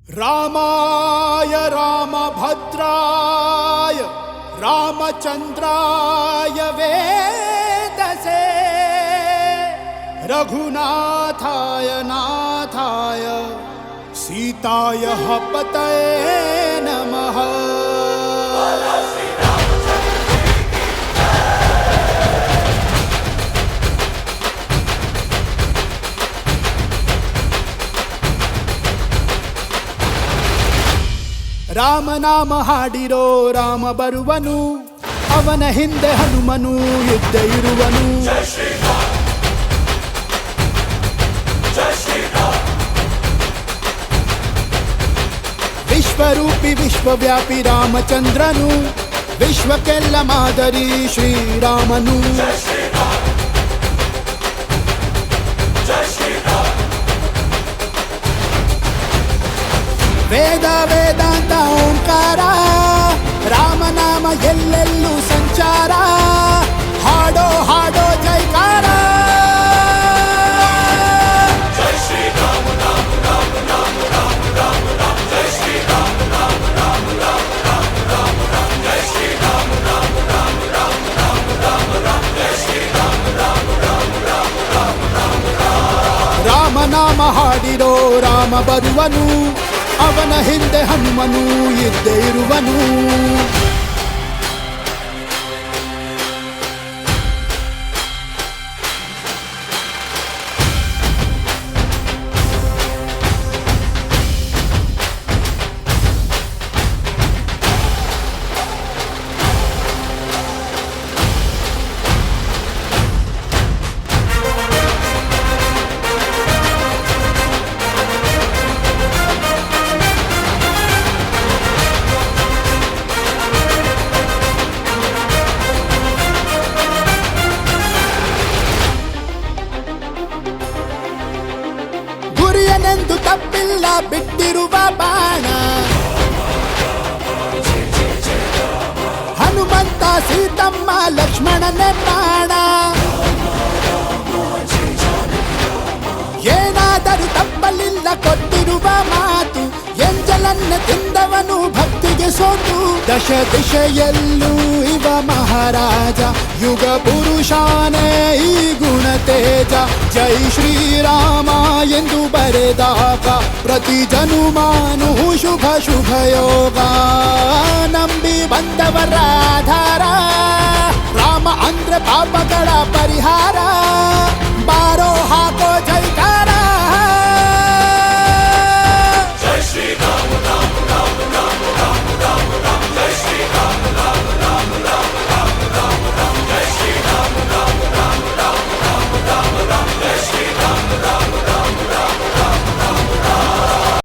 रामाय रामभद्राय रामचन्द्राय वेदसे रघुनाथाय नाथाय सीताय पतये नमः। ರಾಮನಾಮ ಹಾಡಿರೋ ರಾಮ ಬರುವನು, ಅವನ ಹಿಂದೆ ಹನುಮನು ಯುದ್ಧ ಇರುವನು. ವಿಶ್ವರೂಪಿ ವಿಶ್ವವ್ಯಾಪಿ ರಾಮಚಂದ್ರನು, ವಿಶ್ವಕ್ಕೆಲ್ಲ ಮಾದರಿ ಶ್ರೀರಾಮನು. ವೇದ ವೇದಾಂತ ಓಂಕಾರ, ರಾಮನಾಮ ಎಲ್ಲೆಲ್ಲೂ ಸಂಚಾರ. ಹಾಡೋ ಹಾಡೋ ಜೈಕಾರ. ಜೈ ಶ್ರೀರಾಮ ರಾಮ ರಾಮ ರಾಮ ರಾಮ ರಾಮ ರಾಮ ಜೈ ಶ್ರೀರಾಮ ರಾಮ ರಾಮ ರಾಮ ರಾಮ ರಾಮ ರಾಮ ಜೈ ಶ್ರೀರಾಮ ರಾಮ ರಾಮ ರಾಮ ರಾಮ ರಾಮ ರಾಮ ಜೈ ಶ್ರೀರಾಮ ರಾಮ ರಾಮ ರಾಮ ರಾಮ ರಾಮ ರಾಮ. ರಾಮನಾಮ ಹಾಡಿರೋ ರಾಮ ಬರುವನು, ಅವನ ಹಿಂದೆ ಹನುಮನು ಇದ್ದೇ ಇರುವನು. ಗುರಿಯನೆಂದು ತಪ್ಪಿಲ್ಲ ಬಿಟ್ಟಿರುವ ಬಾಣ, ಹನುಮಂತ ಸೀತಮ್ಮ ಲಕ್ಷ್ಮಣನೇ ಪ್ರಾಣ. ಏನಾದರೂ ತಪ್ಪಲಿಲ್ಲ ಕೊಟ್ಟಿರುವ ಮಾತು, ಎಂಜಲನ್ನ ತಿಂದವನು ಭಕ್ತಿಗೆ ಸೋತು. ದಶ ದಿಶೆಯಲ್ಲೂ ಇವ ಮಹಾರಾಜ, ಯುಗ ಪುರುಷಾನೇ ಈ ಗುಣ ತೇಜ. ಜೈ ಶ್ರೀರಾಮ ಎಂದು ಬರೆದಾಗ ಪ್ರತಿ ಜನುಮಾನು ಶುಭ ಶುಭ ಯೋಗ. ನಂಬಿ ಬಂದವರ ಆಧಾರ, ರಾಮ ಅಂದ್ರೆ ಪಾಪಗಳ ಪರಿಹಾರ. ಬಾರೋ ಹಾಕೋ ಜೈಕಾರ.